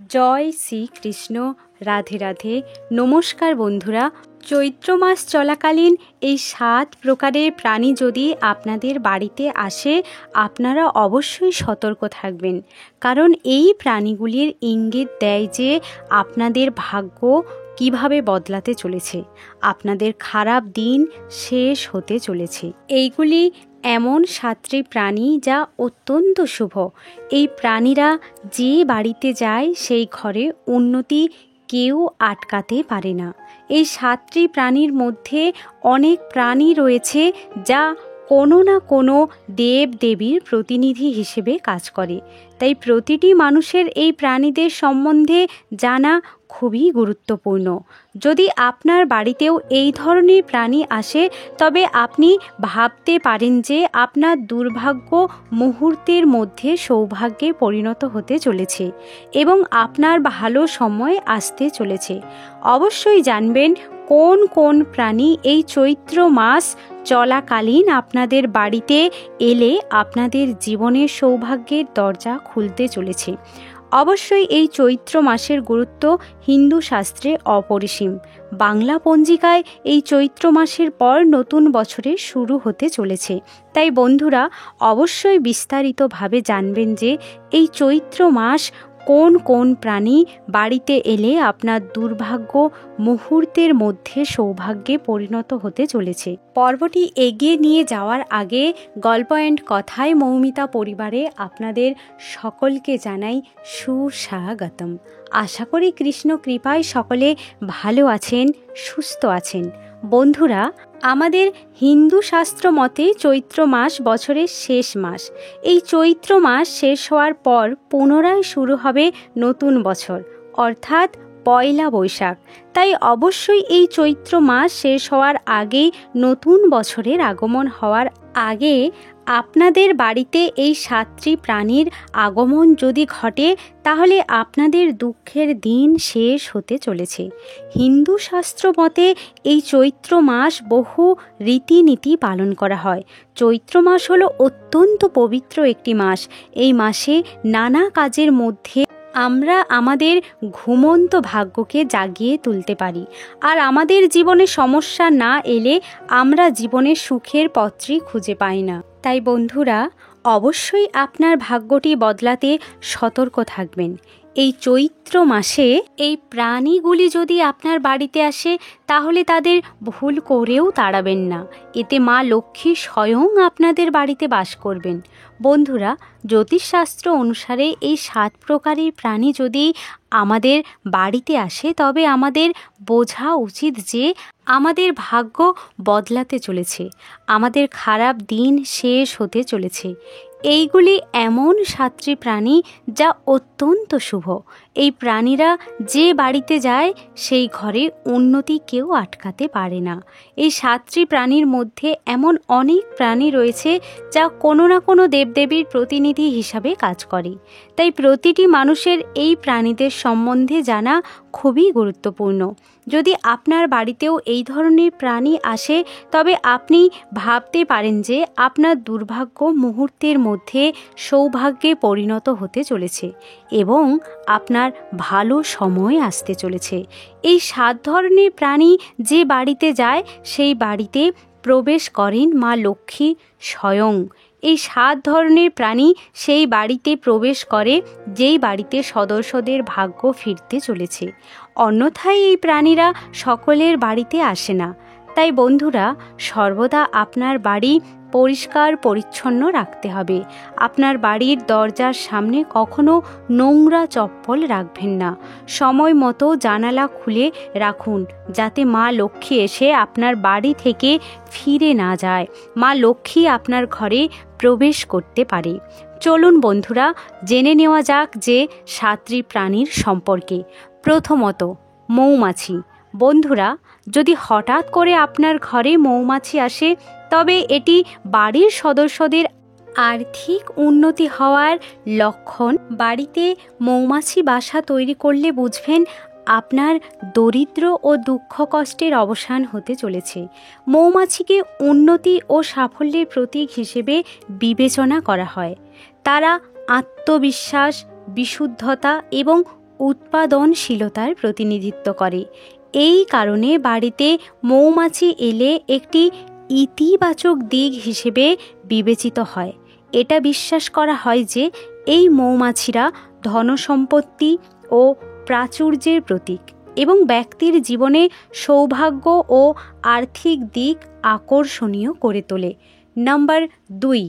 জয় শ্রীকৃষ্ণ। রাধে রাধে। নমস্কার বন্ধুরা। চৈত্র মাস চলাকালীন এই 7 প্রকারের প্রাণী যদি আপনাদের বাড়িতে আসে, আপনারা অবশ্যই সতর্ক থাকবেন, কারণ এই প্রাণীগুলির ইঙ্গিত দেয় যে আপনাদের ভাগ্য কিভাবে বদলাতে চলেছে, আপনাদের খারাপ দিন শেষ হতে চলেছে। এইগুলি এমন 7টি প্রাণী যা অত্যন্ত শুভ। এই প্রাণীরা যে বাড়িতে যায় সেই ঘরে উন্নতি কেউ আটকাতে পারে না। এই 7টি প্রাণীর মধ্যে অনেক প্রাণী রয়েছে যা কোনো না কোনো দেব দেবীর প্রতিনিধি হিসেবে কাজ করে। তাই প্রতিটি মানুষের এই প্রাণীদের সম্বন্ধে জানা খুবই গুরুত্বপূর্ণ। যদি আপনার বাড়িতেও এই ধরনের প্রাণী আসে, তবে আপনি ভাবতে পারেন যে আপনার দুর্ভাগ্য মুহূর্তের মধ্যে সৌভাগ্যে পরিণত হতে চলেছে এবং আপনার ভালো সময় আসতে চলেছে। অবশ্যই জানবেন কোন কোন প্রাণী এই চৈত্র মাস চলাকালীন আপনাদের বাড়িতে এলে আপনাদের জীবনের সৌভাগ্যের দরজা খুলতে চলেছে। অবশ্যই এই চৈত্র মাসের গুরুত্ব হিন্দু শাস্ত্রে অপরিসীম। বাংলা পঞ্জিকায় এই চৈত্র মাসের পর নতুন বছরের শুরু হতে চলেছে। তাই বন্ধুরা অবশ্যই বিস্তারিতভাবে জানবেন যে এই চৈত্র মাস কোন কোন প্রাণী বাড়িতে এলে আপনার দুর্ভাগ্য মুহূর্তের মধ্যে সৌভাগ্যে পরিণত হতে চলেছে। পর্বটি এগিয়ে নিয়ে যাওয়ার আগে গল্প অ্যান্ড কথায় মৌমিতা পরিবারে আপনাদের সকলকে জানাই সুস্বাগতম। আশা করি কৃষ্ণ কৃপায় সকলে ভালো আছেন, সুস্থ আছেন। বন্ধুরা, আমাদের হিন্দু শাস্ত্র মতে চৈত্র মাস বছরের শেষ মাস। এই চৈত্র মাস শেষ হওয়ার পর পুনরায় শুরু হবে নতুন বছর, অর্থাৎ পয়লা বৈশাখ। তাই অবশ্যই এই চৈত্র মাস শেষ হওয়ার আগেই নতুন বছরের আগমন হওয়ার আগে আপনাদের বাড়িতে এই 7টি প্রাণীর আগমন যদি ঘটে, তাহলে আপনাদের দুঃখের দিন শেষ হতে চলেছে। হিন্দু শাস্ত্র মতে এই চৈত্র মাস বহু রীতিনীতি পালন করা হয়। চৈত্র মাস হলো অত্যন্ত পবিত্র একটি মাস। এই মাসে নানা কাজের মধ্যে আমরা আমাদের ঘুমন্ত ভাগ্যকে জাগিয়ে তুলতে পারি। আর আমাদের জীবনে সমস্যা না এলে আমরা জীবনে সুখের পথই খুঁজে পাই না। তাই বন্ধুরা অবশ্যই আপনার ভাগ্যটি বদলাতে সতর্ক থাকবেন। এই চৈত্র মাসে এই প্রাণীগুলি যদি আপনার বাড়িতে আসে, তাহলে তাদের ভুল করেও তাড়াবেন না। এতে মা লক্ষ্মী স্বয়ং আপনাদের বাড়িতে বাস করবেন। বন্ধুরা, জ্যোতিষশাস্ত্র অনুসারে এই 7 প্রকারের প্রাণী যদি আমাদের বাড়িতে আসে, তবে আমাদের বোঝা উচিত যে আমাদের ভাগ্য বদলাতে চলেছে, আমাদের খারাপ দিন শেষ হতে চলেছে। এইগুলি এমন 7টি প্রাণী যা অত্যন্ত শুভ। এই প্রাণীরা যে বাড়িতে যায় সেই ঘরে উন্নতি কেউ আটকাতে পারে না। এই 7টি প্রাণীর মধ্যে এমন অনেক প্রাণী রয়েছে যা কোনো না কোনো দেবদেবীর প্রতিনিধি হিসাবে কাজ করে। তাই প্রতিটি মানুষের এই প্রাণীদের সম্বন্ধে জানা খুবই গুরুত্বপূর্ণ। যদি আপনার বাড়িতেও এই ধরনের প্রাণী আসে, তবে আপনি ভাবতে পারেন যে আপনার দুর্ভাগ্য মুহূর্তের মধ্যে সৌভাগ্যে পরিণত হতে চলেছে এবং আপনার ভালো সময় আসতে চলেছে। এই 7 ধরনের প্রাণী যে বাড়িতে যায় সেই বাড়িতে প্রবেশ করেন মা লক্ষ্মী স্বয়ং। এই 7 ধরনের প্রাণী সেই বাড়িতে প্রবেশ করে যেই বাড়িতে সদস্যদের ভাগ্য ফিরতে চলেছে। অন্যথায় এই প্রাণীরা সকলের বাড়িতে আসে না। তাই বন্ধুরা সর্বদা আপনার বাড়ি পরিষ্কার পরিচ্ছন্ন রাখতে হবে। আপনার বাড়ির দরজার সামনে কখনো নোংরা চপ্পল রাখবেন না। সময় মতো জানালা খুলে রাখুন, যাতে মা লক্ষ্মী এসে আপনার বাড়ি থেকে ফিরে না যায়, মা লক্ষ্মী আপনার ঘরে প্রবেশ করতে পারে। চলুন বন্ধুরা জেনে নেওয়া যাক যে 7টি প্রাণীর সম্পর্কে। প্রথমত, মৌমাছি। বন্ধুরা, যদি হঠাৎ করে আপনার ঘরে মৌমাছি আসে, তবে এটি বাড়ির সদস্যদের আর্থিক উন্নতি হওয়ার লক্ষণ। বাড়িতে মৌমাছি বাসা তৈরি করলে বুঝবেন আপনার দরিদ্র ও দুঃখ কষ্টের অবসান হতে চলেছে। মৌমাছিকে উন্নতি ও সাফল্যের প্রতীক হিসেবে বিবেচনা করা হয়। তারা আত্মবিশ্বাস, বিশুদ্ধতা এবং উৎপাদনশীলতার প্রতিনিধিত্ব করে। এই কারণে বাড়িতে মৌমাছি এলে একটি ইতিবাচক দিক হিসেবে বিবেচিত হয়। এটা বিশ্বাস করা হয় যে এই মৌমাছিরা ধনসম্পত্তি ও প্রাচুর্যের প্রতীক এবং ব্যক্তির জীবনে সৌভাগ্য ও আর্থিক দিক আকর্ষণীয় করে তোলে। নাম্বার 2,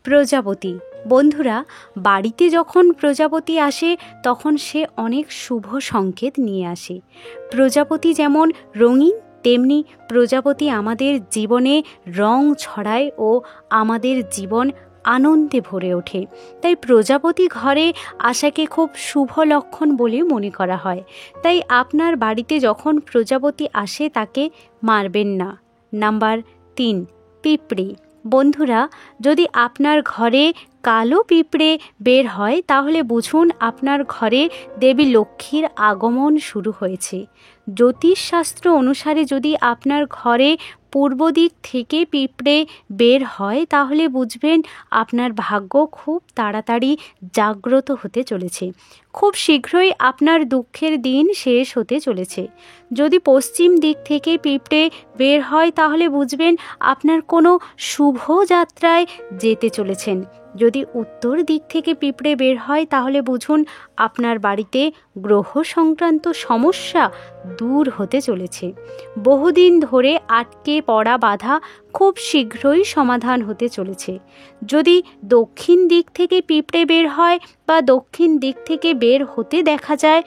প্রজাপতি। বন্ধুরা, বাড়িতে যখন প্রজাপতি আসে তখন সে অনেক শুভ সংকেত নিয়ে আসে। প্রজাপতি যেমন রঙিন, তেমনি প্রজাপতি আমাদের জীবনে রং ছড়ায় ও আমাদের জীবন আনন্দে ভরে ওঠে। তাই প্রজাপতি ঘরে আসাকে খুব শুভ লক্ষণ বলে মনে করা হয়। তাই আপনার বাড়িতে যখন প্রজাপতি আসে তাকে মারবেন না। নাম্বার 3, পিঁপড়ে। বন্ধুরা, যদি আপনার ঘরে কালো পিঁপড়ে বের হয় তাহলে বুঝুন আপনার ঘরে দেবী লক্ষ্মীর আগমন শুরু হয়েছে। জ্যোতিষশাস্ত্র অনুসারে যদি আপনার ঘরে পূর্ব দিক থেকে পিঁপড়ে বের হয় তাহলে বুঝবেন আপনার ভাগ্য খুব তাড়াতাড়ি জাগ্রত হতে চলেছে। খুব শীঘ্রই আপনার দুঃখের দিন শেষ হতে চলেছে। যদি পশ্চিম দিক থেকে পিঁপড়ে বের হয় তাহলে বুঝবেন আপনার কোনো শুভ যাত্রায় যেতে চলেছেন। যদি উত্তর দিক থেকে পিঁপড়ে বের হয় তাহলে বুঝুন আপনার বাড়িতে গ্রহ সংক্রান্ত সমস্যা দূর হতে চলেছে। বহুদিন ধরে আটকে পড়া বাধা খুব শীঘ্রই সমাধান হতে চলেছে। যদি দক্ষিণ দিক থেকে পিঁপড়ে বের হয় বা দক্ষিণ দিক থেকে বের হতে দেখা যায়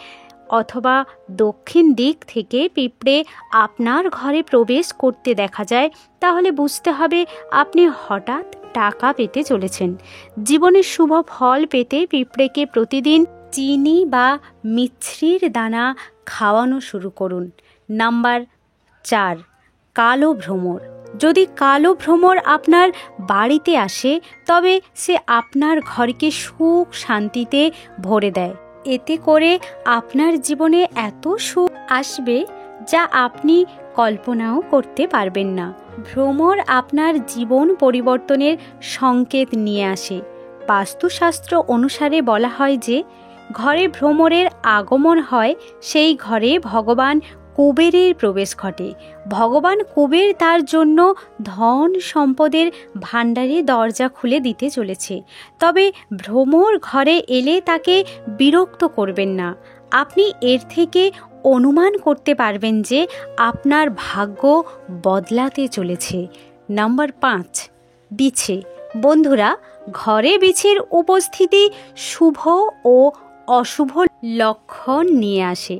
অথবা দক্ষিণ দিক থেকে পিঁপড়ে আপনার ঘরে প্রবেশ করতে দেখা যায় তাহলে বুঝতে হবে আপনি হঠাৎ টাকা পেতে চলেছেন। জীবনে শুভ ফল পেতে পিঁপড়েকে প্রতিদিন চিনি বা মিছরির দানা খাওয়ানো শুরু করুন। নাম্বার 4, কালো ভ্রমর। যদি কালো ভ্রমর আপনার বাড়িতে আসে তবে সে আপনার ঘরকে সুখ শান্তিতে ভরে দেয়। এতে করে আপনার জীবনে এত সুখ আসবে যা আপনি কল্পনাও করতে পারবেন না। ভ্রমর আপনার জীবন পরিবর্তনের সংকেত নিয়ে আসে। বাস্তুশাস্ত্র অনুসারে বলা হয় যে ঘরে ভ্রমরের আগমন হয় সেই ঘরে ভগবান কুবেরের প্রবেশ ঘটে। ভগবান কুবের তার জন্য ধন সম্পদের ভাণ্ডারে দরজা খুলে দিতে চলেছে। তবে ভ্রমর ঘরে এলে তাকে বিরক্ত করবেন না। আপনি এর থেকে অনুমান করতে পারবেন যে আপনার ভাগ্য বদলাতে চলেছে। নাম্বার 5, বিছে। বন্ধুরা, ঘরে বিছের উপস্থিতি শুভ ও অশুভ লক্ষণ নিয়ে আসে।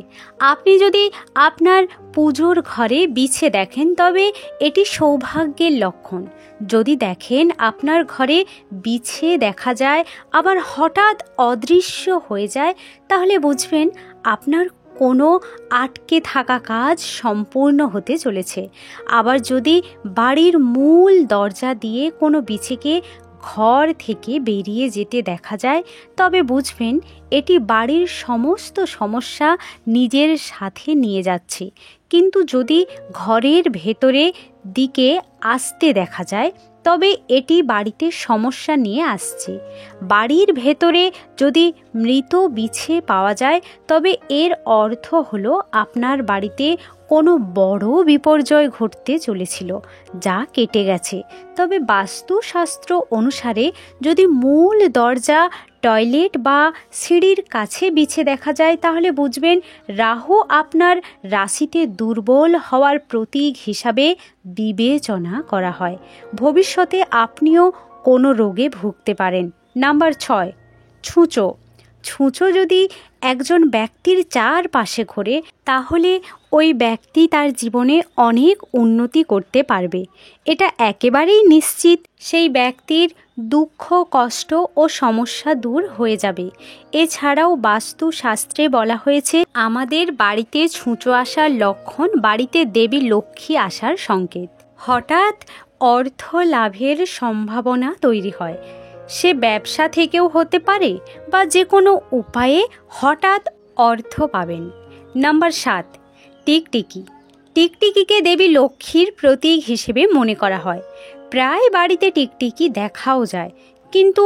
আপনি যদি আপনার পুজোর ঘরে বিছে দেখেন তবে এটি সৌভাগ্যের লক্ষণ। যদি দেখেন আপনার ঘরে বিছে দেখা যায় আবার হঠাৎ অদৃশ্য হয়ে যায় তাহলে বুঝবেন আপনার কোনো আটকে থাকা কাজ সম্পূর্ণ হতে চলেছে। আবার যদি বাড়ির মূল দরজা দিয়ে কোনো বিছেকে ঘর থেকে বেরিয়ে যেতে দেখা যায় তবে বুঝবেন এটি বাড়ির সমস্ত সমস্যা নিজের সাথে নিয়ে যাচ্ছে। কিন্তু যদি ঘরের ভেতরে দিকে আসতে দেখা যায় তবে এটি বাড়িতে সমস্যা নিয়ে আসছে। বাড়ির ভেতরে যদি মৃত বিছে পাওয়া যায় তবে এর অর্থ হলো আপনার বাড়িতে কোনো বড় বিপর্যয় ঘটতে চলেছিল যা কেটে গেছে। তবে বাস্তুশাস্ত্র অনুসারে যদি মূল দরজা, টয়লেট বা সিঁড়ির কাছে বিছে দেখা যায় তাহলে বুঝবেন রাহু আপনার রাশিতে দুর্বল হওয়ার প্রতীক হিসাবে বিবেচনা করা হয়। ভবিষ্যতে আপনিও কোনো রোগে ভুগতে পারেন। নাম্বার 6, ছুঁচো। ছুঁচো যদি একজন ব্যক্তির চারপাশে ঘোরে তাহলে ওই ব্যক্তি তার জীবনে অনেক উন্নতি করতে পারবে। এটা একেবারেই নিশ্চিত সেই ব্যক্তির দুঃখ, কষ্ট ও সমস্যা দূর হয়ে যাবে। এছাড়াও বাস্তুশাস্ত্রে বলা হয়েছে আমাদের বাড়িতে ছুঁচো আসার লক্ষণ বাড়িতে দেবী লক্ষ্মী আসার সংকেত। হঠাৎ অর্থ লাভের সম্ভাবনা তৈরি হয়। সে ব্যবসা থেকেও হতে পারে বা যে কোনো উপায়ে হঠাৎ অর্থ পাবেন। নাম্বার 7, টিকটিকি। টিকটিকিকে দেবী লক্ষ্মীর প্রতীক হিসেবে মনে করা হয়। প্রায় বাড়িতে টিকটিকি দেখাও যায়, কিন্তু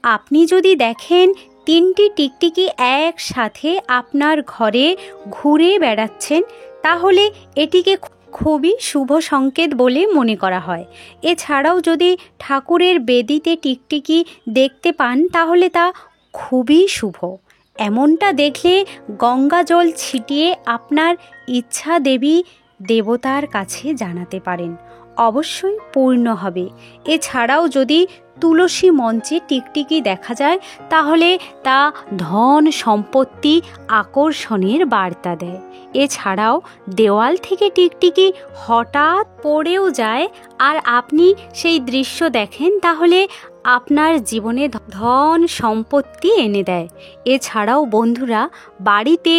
আপনি যদি দেখেন 3টি টিকটিকি একসাথে আপনার ঘরে ঘুরে বেড়াচ্ছেন, তাহলে এটিকে খুবই শুভ সংকেত বলে মনে করা হয়। এছাড়াও যদি ঠাকুরের বেদিতে টিকটিকি দেখতে পান তাহলে তা খুবই শুভ। এমনটা দেখলে গঙ্গা জল ছিটিয়ে আপনার ইচ্ছা দেবী দেবতার কাছে জানাতে পারেন, অবশ্যই পূর্ণ হবে। এছাড়াও যদি তুলসী মঞ্চে টিকটিকি দেখা যায় তাহলে তা ধন সম্পত্তি আকর্ষণের বার্তা দেয়। এছাড়াও দেওয়াল থেকে টিকটিকি হঠাৎ পড়েও যায় আর আপনি সেই দৃশ্য দেখেন তাহলে আপনার জীবনে ধন সম্পত্তি এনে দেয়। এছাড়াও বন্ধুরা, বাড়িতে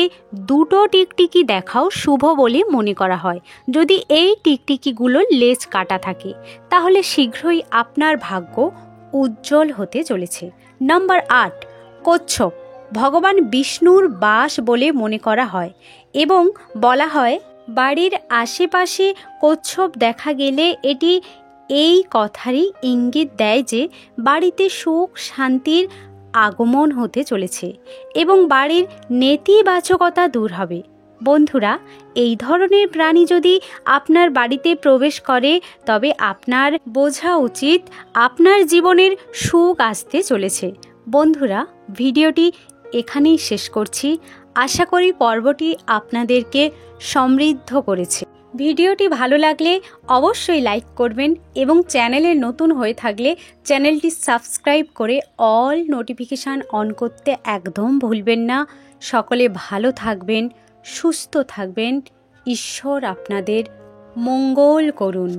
2টো টিকটিকি দেখাও শুভ বলে মনে করা হয়। যদি এই টিকটিকিগুলোর লেজ কাটা থাকে তাহলে শীঘ্রই আপনার ভাগ্য উজ্জ্বল হতে চলেছে। নাম্বার 8, কচ্ছপ ভগবান বিষ্ণুর বাস বলে মনে করা হয় এবং বলা হয় বাড়ির আশেপাশে কচ্ছপ দেখা গেলে এটি এই কথারই ইঙ্গিত দেয় যে বাড়িতে সুখ শান্তির আগমন হতে চলেছে এবং বাড়ির নেতিবাচকতা দূর হবে। বন্ধুরা, এই ধরনের প্রাণী যদি আপনার বাড়িতে প্রবেশ করে তবে আপনার বোঝা উচিত আপনার জীবনের সুখ আসতে চলেছে। বন্ধুরা, ভিডিওটি এখানেই শেষ করছি। আশা করি পর্বটি আপনাদেরকে সমৃদ্ধ করেছে। ভিডিওটি ভালো লাগলে অবশ্যই লাইক করবেন এবং চ্যানেলে নতুন হয়ে থাকলে চ্যানেলটি সাবস্ক্রাইব করে অল নোটিফিকেশান অন করতে একদম ভুলবেন না। সকলে ভালো থাকবেন, সুস্থ থাকবেন। ঈশ্বর আপনাদের মঙ্গল করুন।